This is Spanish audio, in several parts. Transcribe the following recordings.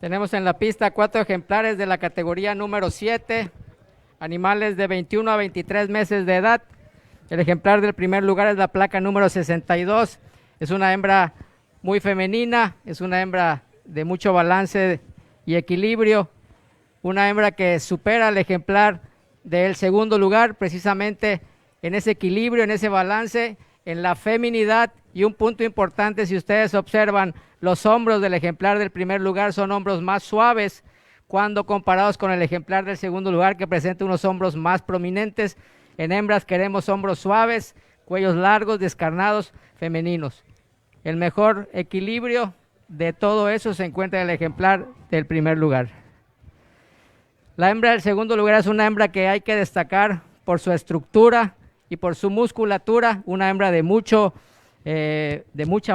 Tenemos en la pista 4 ejemplares de la categoría número 7, animales de 21 a 23 meses de edad. El ejemplar del primer lugar es la placa número 62. Es una hembra muy femenina, es una hembra de mucho balance y equilibrio, una hembra que supera al ejemplar del segundo lugar precisamente en ese equilibrio, en ese balance, en la feminidad. Y un punto importante, si ustedes observan, los hombros del ejemplar del primer lugar son hombros más suaves cuando comparados con el ejemplar del segundo lugar, que presenta unos hombros más prominentes. En hembras queremos hombros suaves, cuellos largos, descarnados, femeninos. El mejor equilibrio de todo eso se encuentra en el ejemplar del primer lugar. La hembra del segundo lugar es una hembra que hay que destacar por su estructura y por su musculatura, una hembra de mucha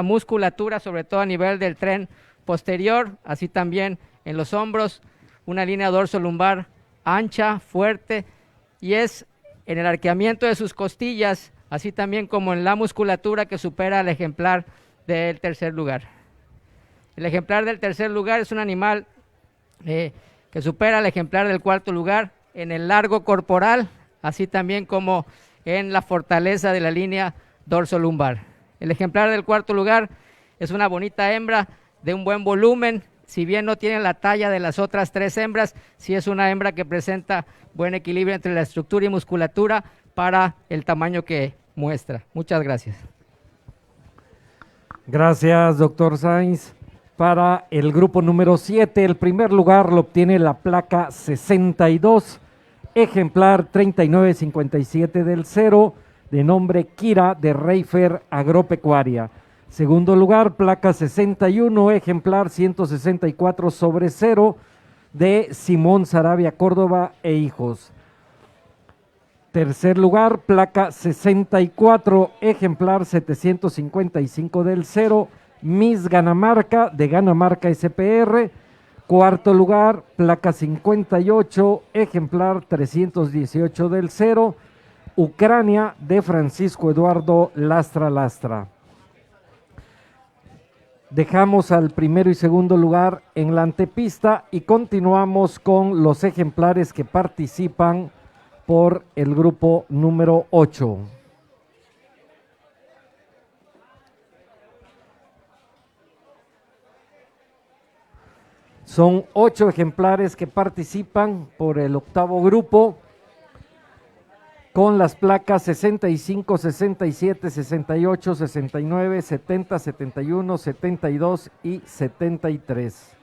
musculatura, sobre todo a nivel del tren posterior, así también en los hombros, una línea dorso-lumbar ancha, fuerte, y es en el arqueamiento de sus costillas, así también como en la musculatura, que supera al ejemplar del tercer lugar. El ejemplar del tercer lugar es un animal que supera al ejemplar del cuarto lugar en el largo corporal, así también como en la fortaleza de la línea dorso-lumbar. El ejemplar del cuarto lugar es una bonita hembra de un buen volumen, si bien no tiene la talla de las otras tres hembras, sí es una hembra que presenta buen equilibrio entre la estructura y musculatura para el tamaño que muestra. Muchas gracias. Gracias, doctor Sainz. Para el grupo número 7, el primer lugar lo obtiene la placa 62, ejemplar 3957 del 0, de nombre Kira de Reifer Agropecuaria. Segundo lugar, placa 61, ejemplar 164 sobre 0, de Simón Sarabia Córdoba e hijos. Tercer lugar, placa 64, ejemplar 755 del 0, Miss Ganamarca de Ganamarca SPR. Cuarto lugar, placa 58, ejemplar 318 del 0, Ucrania de Francisco Eduardo Lastra Lastra. Dejamos al primero y segundo lugar en la antepista y continuamos con los ejemplares que participan por el grupo número 8. Son 8 ejemplares que participan por el octavo grupo con las placas 65, 67, 68, 69, 70, 71, 72 y 73.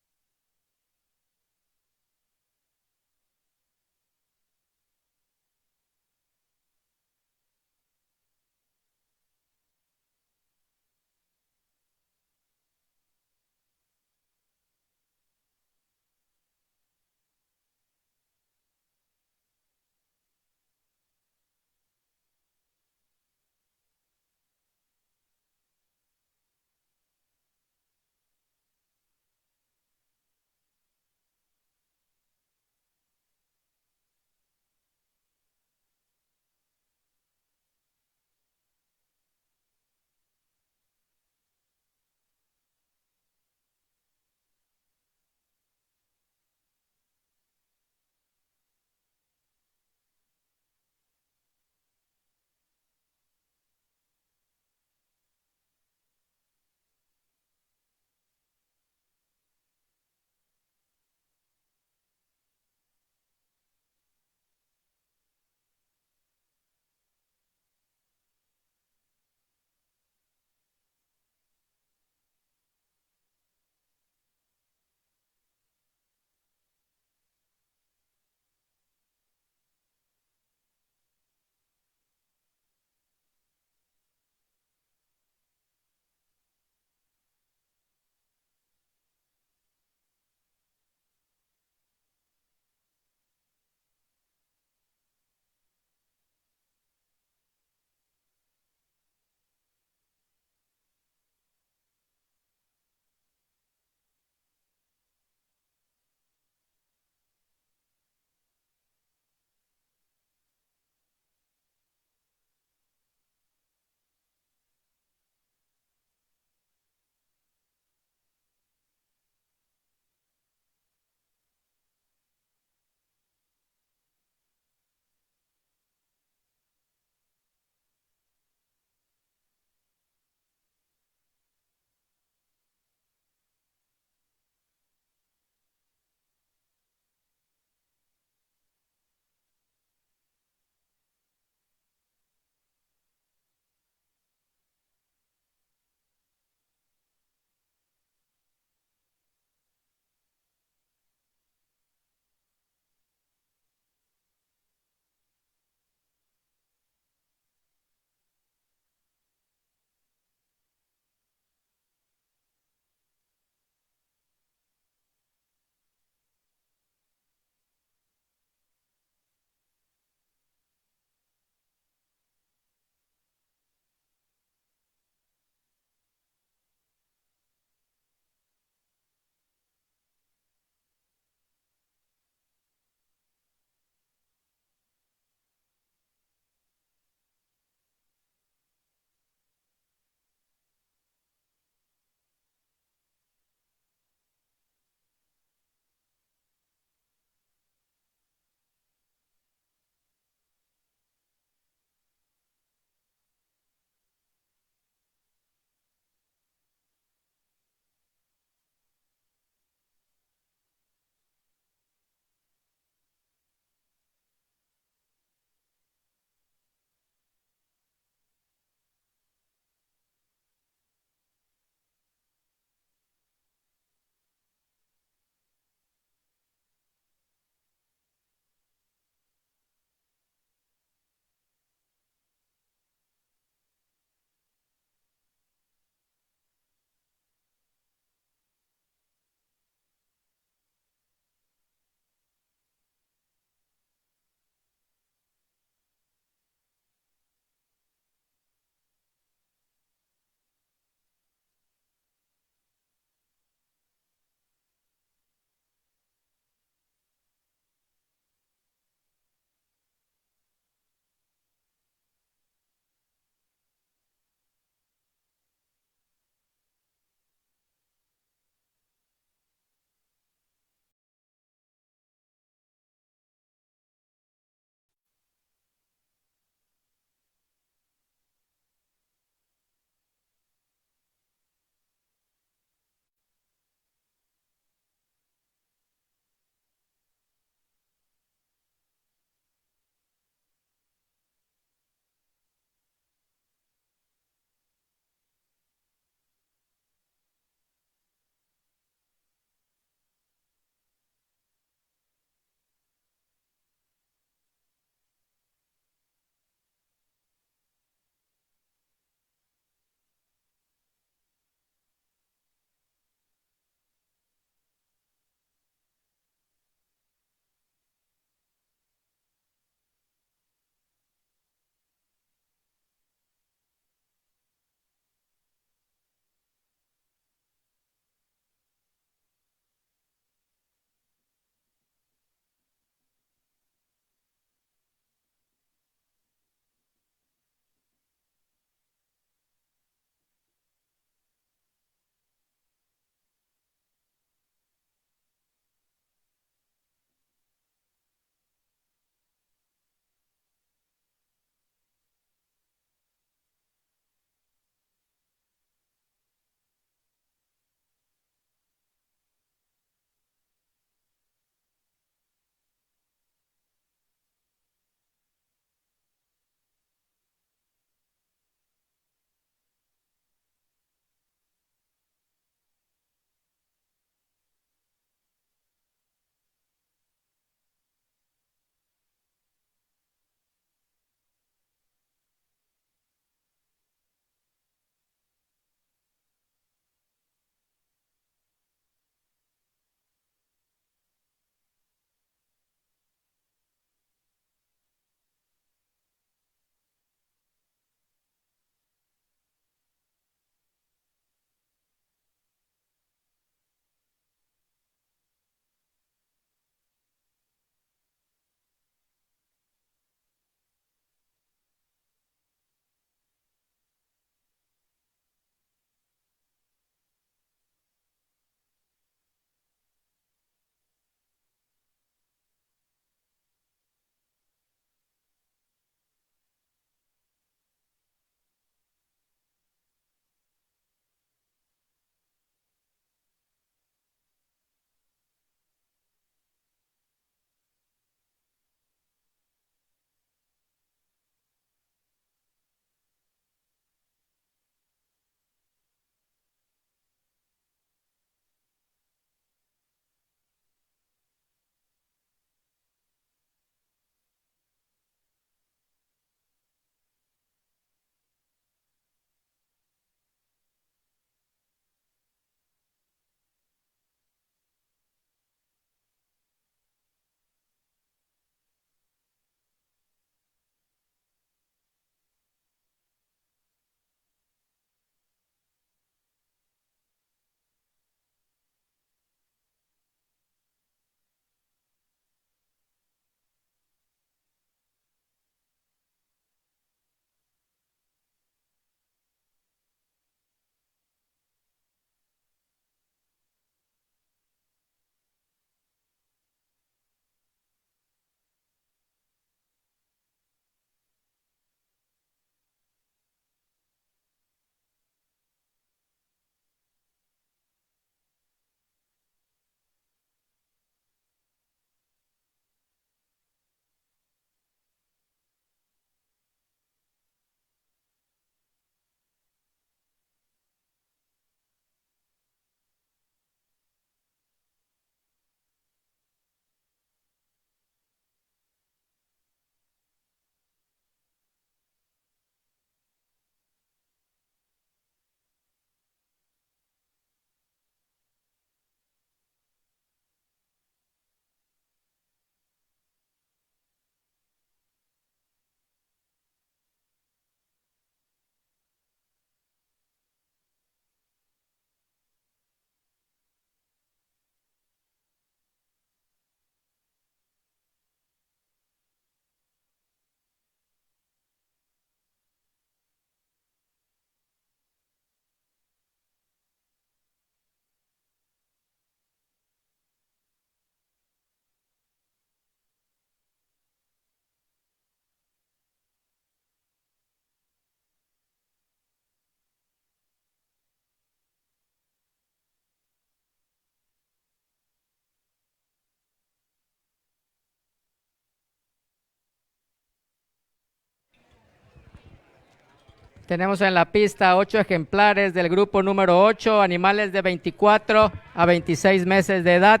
Tenemos en la pista 8 ejemplares del grupo número 8, animales de 24 a 26 meses de edad.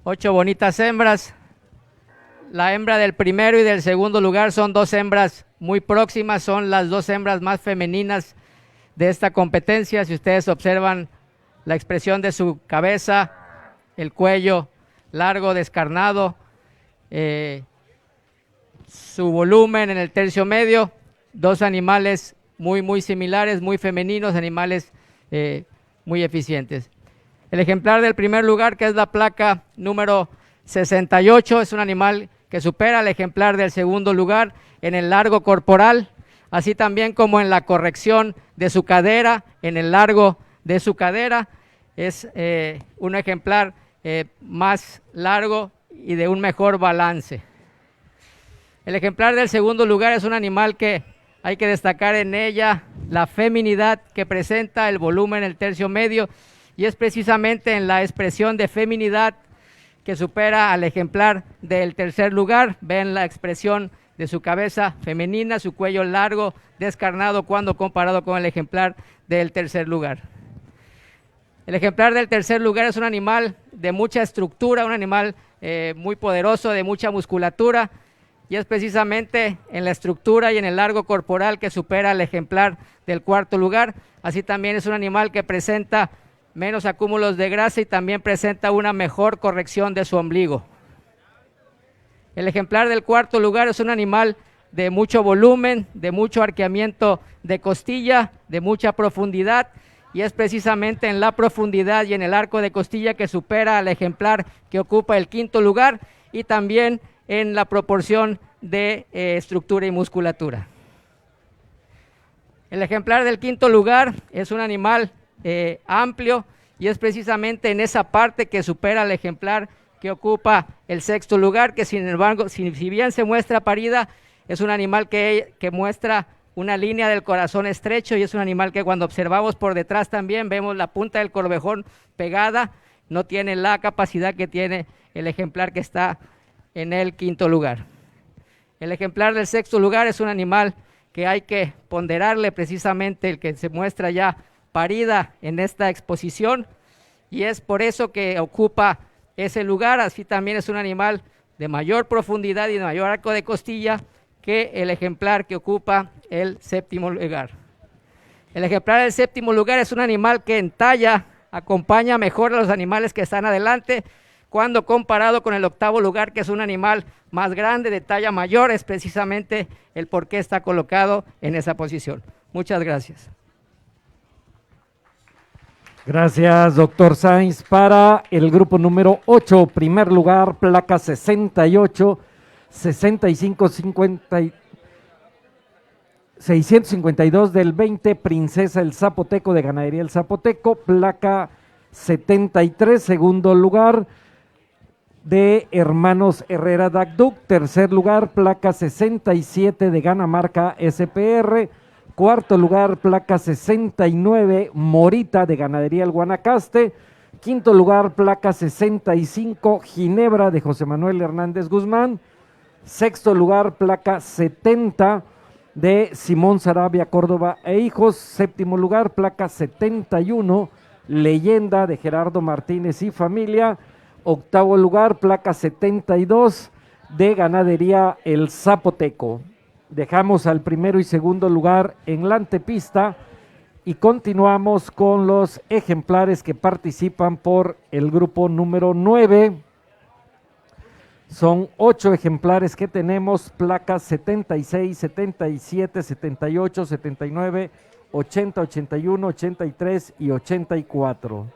8 bonitas hembras. La hembra del primero y del segundo lugar son dos hembras muy próximas, son las dos hembras más femeninas de esta competencia. Si ustedes observan la expresión de su cabeza, el cuello largo, descarnado, su volumen en el tercio medio, dos animales muy similares, muy femeninos, animales muy eficientes. El ejemplar del primer lugar, que es la placa número 68, es un animal que supera al ejemplar del segundo lugar en el largo corporal, así también como en la corrección de su cadera, en el largo de su cadera. Es un ejemplar más largo y de un mejor balance. El ejemplar del segundo lugar es un animal que hay que destacar en ella la feminidad que presenta, el volumen, el tercio medio, y es precisamente en la expresión de feminidad que supera al ejemplar del tercer lugar. Ven la expresión de su cabeza femenina, su cuello largo, descarnado cuando comparado con el ejemplar del tercer lugar. El ejemplar del tercer lugar es un animal de mucha estructura, un animal muy poderoso, de mucha musculatura, y es precisamente en la estructura y en el largo corporal que supera al ejemplar del cuarto lugar. Así también es un animal que presenta menos acúmulos de grasa y también presenta una mejor corrección de su ombligo. El ejemplar del cuarto lugar es un animal de mucho volumen, de mucho arqueamiento de costilla, de mucha profundidad, y es precisamente en la profundidad y en el arco de costilla que supera al ejemplar que ocupa el quinto lugar, y también en la proporción de estructura y musculatura. El ejemplar del quinto lugar es un animal amplio, y es precisamente en esa parte que supera al ejemplar que ocupa el sexto lugar, que sin embargo, si bien se muestra parida, es un animal que muestra una línea del corazón estrecho, y es un animal que cuando observamos por detrás también vemos la punta del corvejón pegada, no tiene la capacidad que tiene el ejemplar que está en el quinto lugar. El ejemplar del sexto lugar es un animal que hay que ponderarle, precisamente el que se muestra ya parida en esta exposición, y es por eso que ocupa ese lugar. Así también es un animal de mayor profundidad y de mayor arco de costilla que el ejemplar que ocupa el séptimo lugar. El ejemplar del séptimo lugar es un animal que en talla acompaña mejor a los animales que están adelante, cuando comparado con el octavo lugar, que es un animal más grande, de talla mayor. Es precisamente el por qué está colocado en esa posición. Muchas gracias. Gracias, doctor Sainz. Para el grupo número 8, primer lugar, placa 68, 65, 50, 652 del 20, Princesa el Zapoteco, de Ganadería el Zapoteco, placa 73, segundo lugar, de Hermanos Herrera Dagduc, tercer lugar, placa 67 de Ganamarca SPR, cuarto lugar, placa 69, Morita de Ganadería El Guanacaste, quinto lugar, placa 65, Ginebra de José Manuel Hernández Guzmán, sexto lugar, placa 70 de Simón Sarabia Córdoba e Hijos, séptimo lugar, placa 71, Leyenda de Gerardo Martínez y familia, octavo lugar, placa 72 de Ganadería El Zapoteco. Dejamos al primero y segundo lugar en la antepista y continuamos con los ejemplares que participan por el grupo número 9. Son 8 ejemplares que tenemos, placas 76, 77, 78, 79, 80, 81, 83 y 84.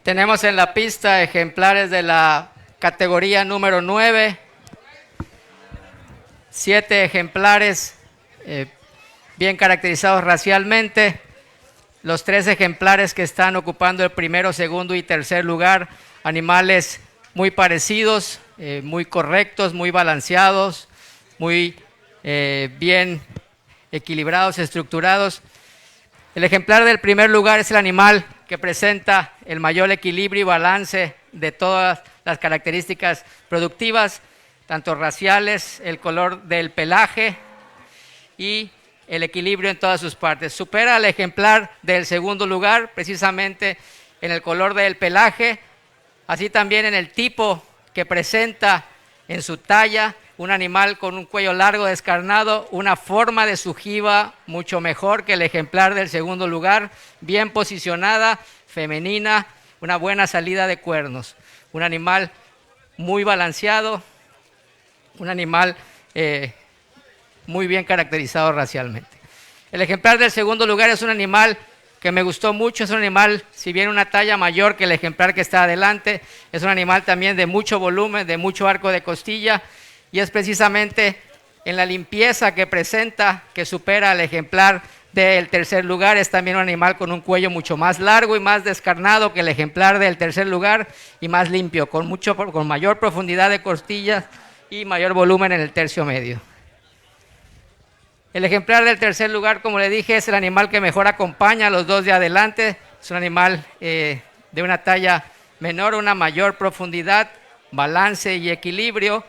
Tenemos en la pista ejemplares de la categoría número 9, 7 ejemplares bien caracterizados racialmente. Los 3 ejemplares que están ocupando el primero, segundo y tercer lugar, animales muy parecidos, muy correctos, muy balanceados, muy bien equilibrados, estructurados. El ejemplar del primer lugar es el animal que presenta el mayor equilibrio y balance de todas las características productivas, tanto raciales, el color del pelaje y el equilibrio en todas sus partes. Supera al ejemplar del segundo lugar, precisamente en el color del pelaje, así también en el tipo que presenta en su talla, un animal con un cuello largo descarnado, una forma de su jiba mucho mejor que el ejemplar del segundo lugar, bien posicionada, femenina, una buena salida de cuernos, un animal muy balanceado, un animal muy bien caracterizado racialmente. El ejemplar del segundo lugar es un animal que me gustó mucho, es un animal, si bien una talla mayor que el ejemplar que está adelante, es un animal también de mucho volumen, de mucho arco de costilla, y es precisamente en la limpieza que presenta que supera al ejemplar del tercer lugar. Es también un animal con un cuello mucho más largo y más descarnado que el ejemplar del tercer lugar y más limpio, con mayor profundidad de costillas y mayor volumen en el tercio medio. El ejemplar del tercer lugar, como le dije, es el animal que mejor acompaña a los dos de adelante. Es un animal de una talla menor, una mayor profundidad, balance y equilibrio,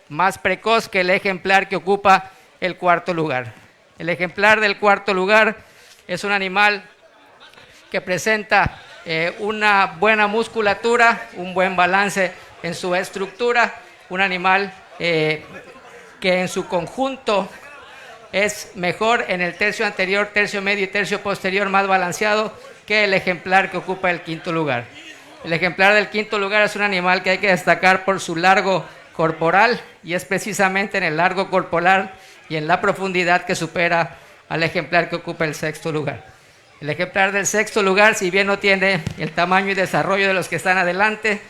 más precoz que el ejemplar que ocupa el cuarto lugar. El ejemplar del cuarto lugar es un animal que presenta una buena musculatura, un buen balance en su estructura, un animal que en su conjunto es mejor en el tercio anterior, tercio medio y tercio posterior, más balanceado que el ejemplar que ocupa el quinto lugar. El ejemplar del quinto lugar es un animal que hay que destacar por su largo corporal, y es precisamente en el largo corporal y en la profundidad que supera al ejemplar que ocupa el sexto lugar. El ejemplar del sexto lugar, si bien no tiene el tamaño y desarrollo de los que están adelante,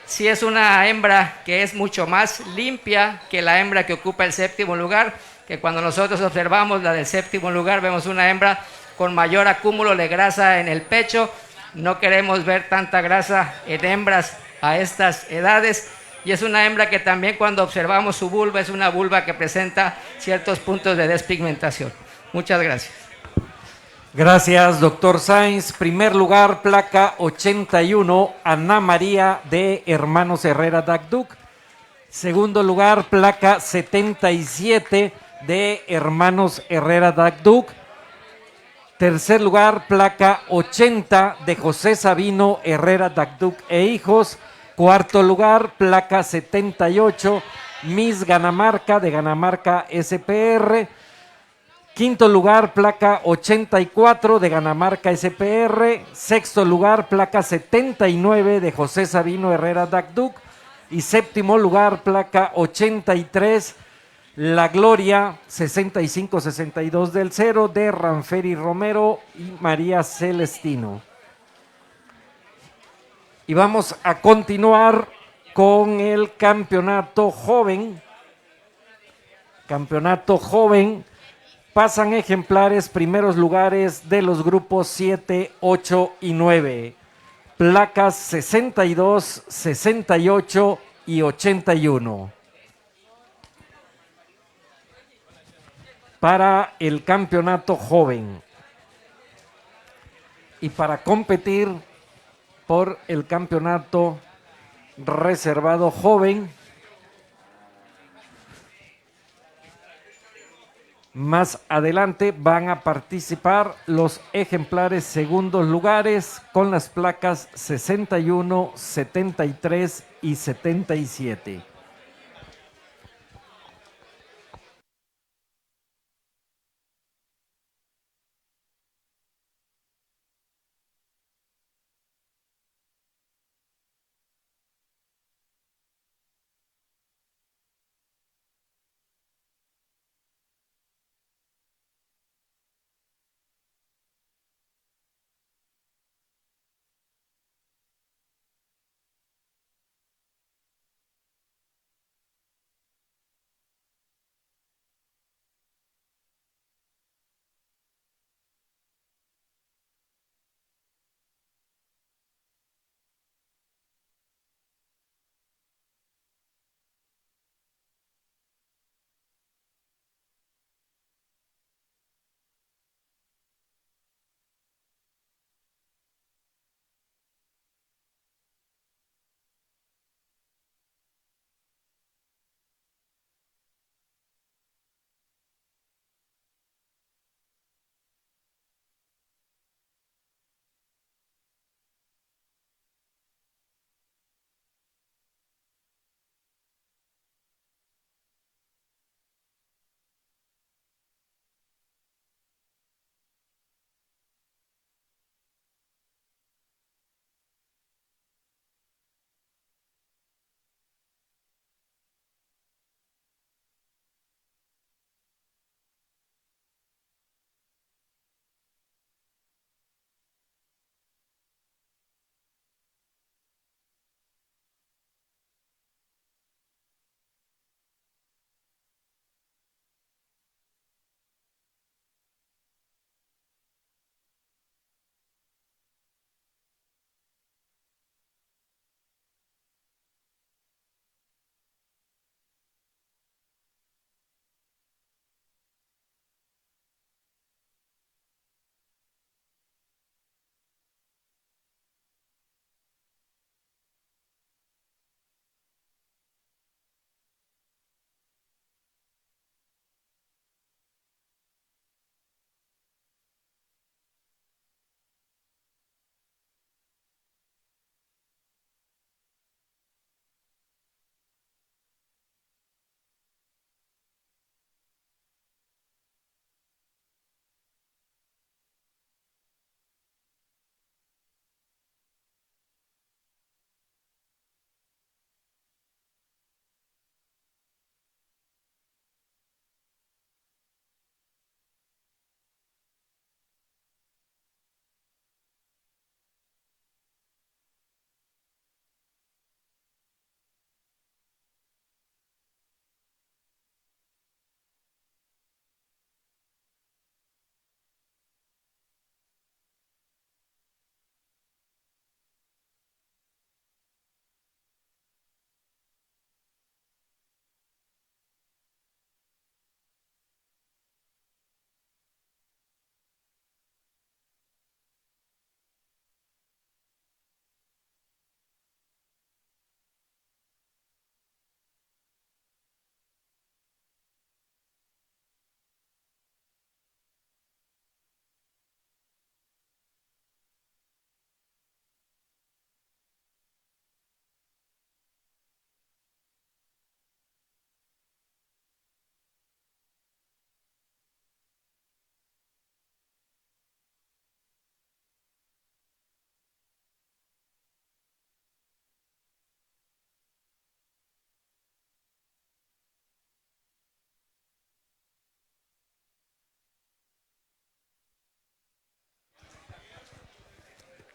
sí es una hembra que es mucho más limpia que la hembra que ocupa el séptimo lugar, que cuando nosotros observamos la del séptimo lugar vemos una hembra con mayor acúmulo de grasa en el pecho. No queremos ver tanta grasa en hembras a estas edades, y es una hembra que también cuando observamos su vulva es una vulva que presenta ciertos puntos de despigmentación. Muchas gracias. Gracias, doctor Sainz. Primer lugar, placa 81, Ana María de Hermanos Herrera Dagduc. Segundo lugar, placa 77 de Hermanos Herrera Dagduc. Tercer lugar, placa 80 de José Sabino Herrera Dagduc e hijos. Cuarto lugar, placa 78, Miss Ganamarca de Ganamarca SPR. Quinto lugar, placa 84 de Ganamarca SPR. Sexto lugar, placa 79 de José Sabino Herrera Dagduc. Y séptimo lugar, placa 83, La Gloria 6562 del 0 de Ranferi Romero y María Celestino. Y vamos a continuar con el campeonato joven. Campeonato joven. Pasan ejemplares primeros lugares de los grupos 7, 8 y 9. Placas 62, 68 y 81. Para el campeonato joven. Y para competir por el campeonato reservado joven, más adelante van a participar los ejemplares segundos lugares con las placas 61, 73 y 77.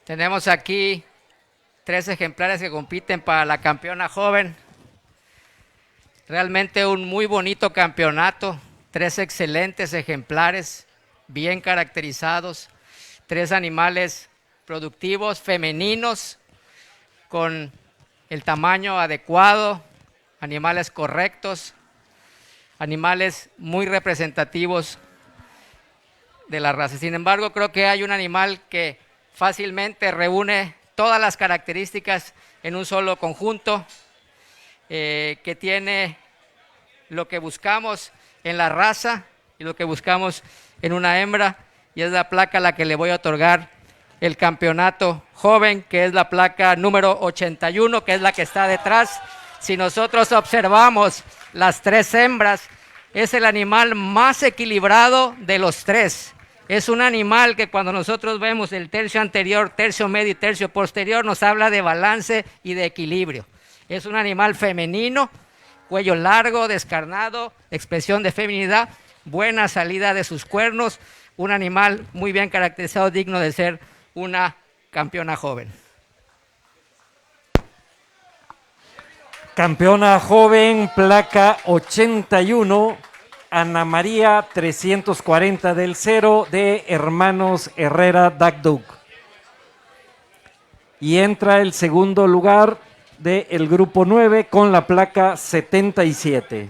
Tenemos aquí 3 ejemplares que compiten para la campeona joven. Realmente un muy bonito campeonato, 3 excelentes ejemplares, bien caracterizados, 3 animales productivos, femeninos, con el tamaño adecuado, animales correctos, animales muy representativos de la raza. Sin embargo, creo que hay un animal que fácilmente reúne todas las características en un solo conjunto, que tiene lo que buscamos en la raza y lo que buscamos en una hembra, y es la placa a la que le voy a otorgar el campeonato joven, que es la placa número 81, que es la que está detrás. Si nosotros observamos las 3 hembras, es el animal más equilibrado de los 3. Es un animal que cuando nosotros vemos el tercio anterior, tercio medio y tercio posterior, nos habla de balance y de equilibrio. Es un animal femenino, cuello largo, descarnado, expresión de feminidad, buena salida de sus cuernos, un animal muy bien caracterizado, digno de ser una campeona joven. Campeona joven, placa 81, Ana María 340 del 0 de Hermanos Herrera Dagdug. Y entra el segundo lugar del grupo 9 con la placa 77.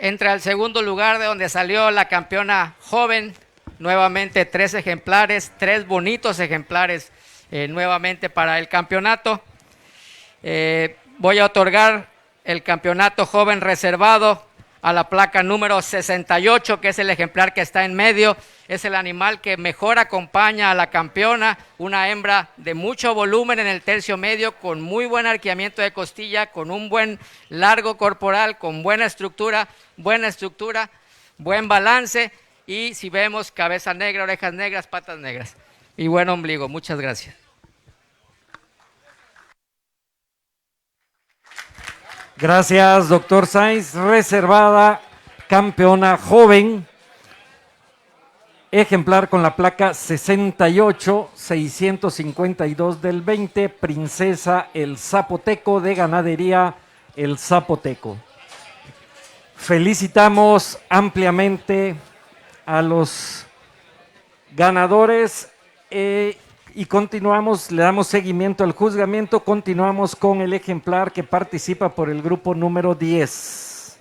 Entra al segundo lugar de donde salió la campeona joven, nuevamente 3 ejemplares, 3 bonitos ejemplares nuevamente para el campeonato. Voy a otorgar el campeonato joven reservado a la placa número 68, que es el ejemplar que está en medio. Es el animal que mejor acompaña a la campeona, una hembra de mucho volumen en el tercio medio, con muy buen arqueamiento de costilla, con un buen largo corporal, con buena estructura, buen balance, y si vemos, cabeza negra, orejas negras, patas negras y buen ombligo. Muchas gracias. Gracias, doctor Sainz. Reservada, campeona joven, ejemplar con la placa 68, 652 del 20, Princesa El Zapoteco, de Ganadería El Zapoteco. Felicitamos ampliamente a los ganadores y continuamos, le damos seguimiento al juzgamiento, continuamos con el ejemplar que participa por el grupo número 10.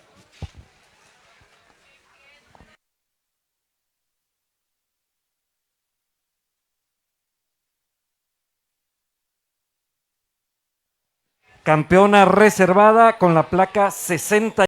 Campeona reservada con la placa 60.